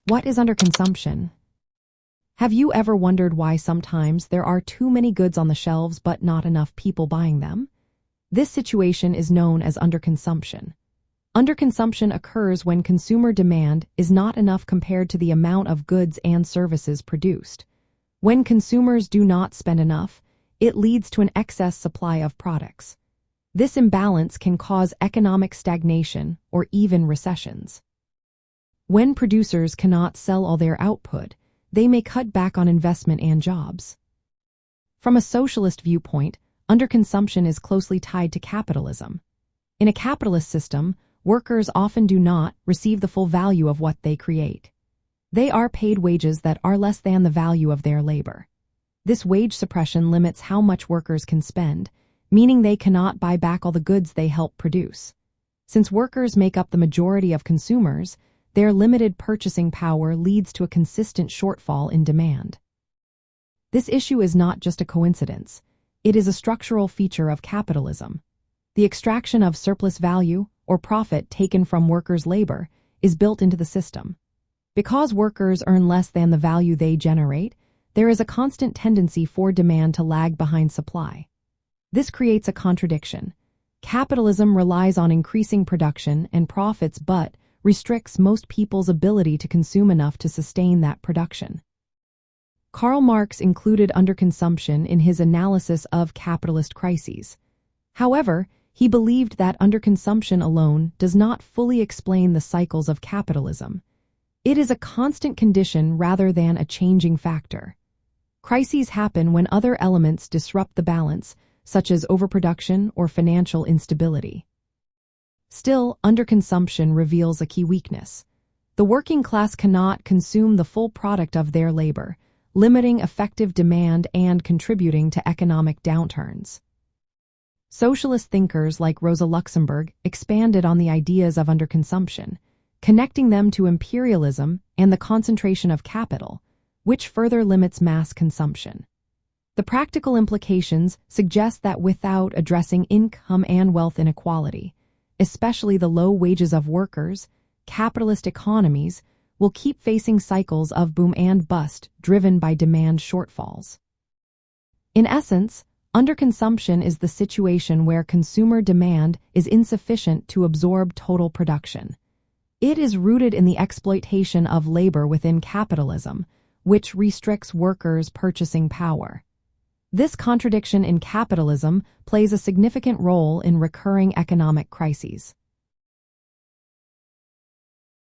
What is underconsumption? Have you ever wondered why sometimes there are too many goods on the shelves but not enough people buying them? This situation is known as underconsumption. Underconsumption occurs when consumer demand is not enough compared to the amount of goods and services produced. When consumers do not spend enough, it leads to an excess supply of products. This imbalance can cause economic stagnation or even recessions. When producers cannot sell all their output, they may cut back on investment and jobs. From a socialist viewpoint, underconsumption is closely tied to capitalism. In a capitalist system, workers often do not receive the full value of what they create. They are paid wages that are less than the value of their labor. This wage suppression limits how much workers can spend, meaning they cannot buy back all the goods they help produce. Since workers make up the majority of consumers, their limited purchasing power leads to a consistent shortfall in demand. This issue is not just a coincidence. It is a structural feature of capitalism. The extraction of surplus value, or profit taken from workers' labor, is built into the system. Because workers earn less than the value they generate, there is a constant tendency for demand to lag behind supply. This creates a contradiction. Capitalism relies on increasing production and profits but restricts most people's ability to consume enough to sustain that production. Karl Marx included underconsumption in his analysis of capitalist crises. However, he believed that underconsumption alone does not fully explain the cycles of capitalism. It is a constant condition rather than a changing factor. Crises happen when other elements disrupt the balance, such as overproduction or financial instability. Still, underconsumption reveals a key weakness. The working class cannot consume the full product of their labor, limiting effective demand and contributing to economic downturns. Socialist thinkers like Rosa Luxemburg expanded on the ideas of underconsumption, connecting them to imperialism and the concentration of capital, which further limits mass consumption. The practical implications suggest that without addressing income and wealth inequality, especially the low wages of workers, capitalist economies will keep facing cycles of boom and bust driven by demand shortfalls. In essence, underconsumption is the situation where consumer demand is insufficient to absorb total production. It is rooted in the exploitation of labor within capitalism, which restricts workers' purchasing power. This contradiction in capitalism plays a significant role in recurring economic crises.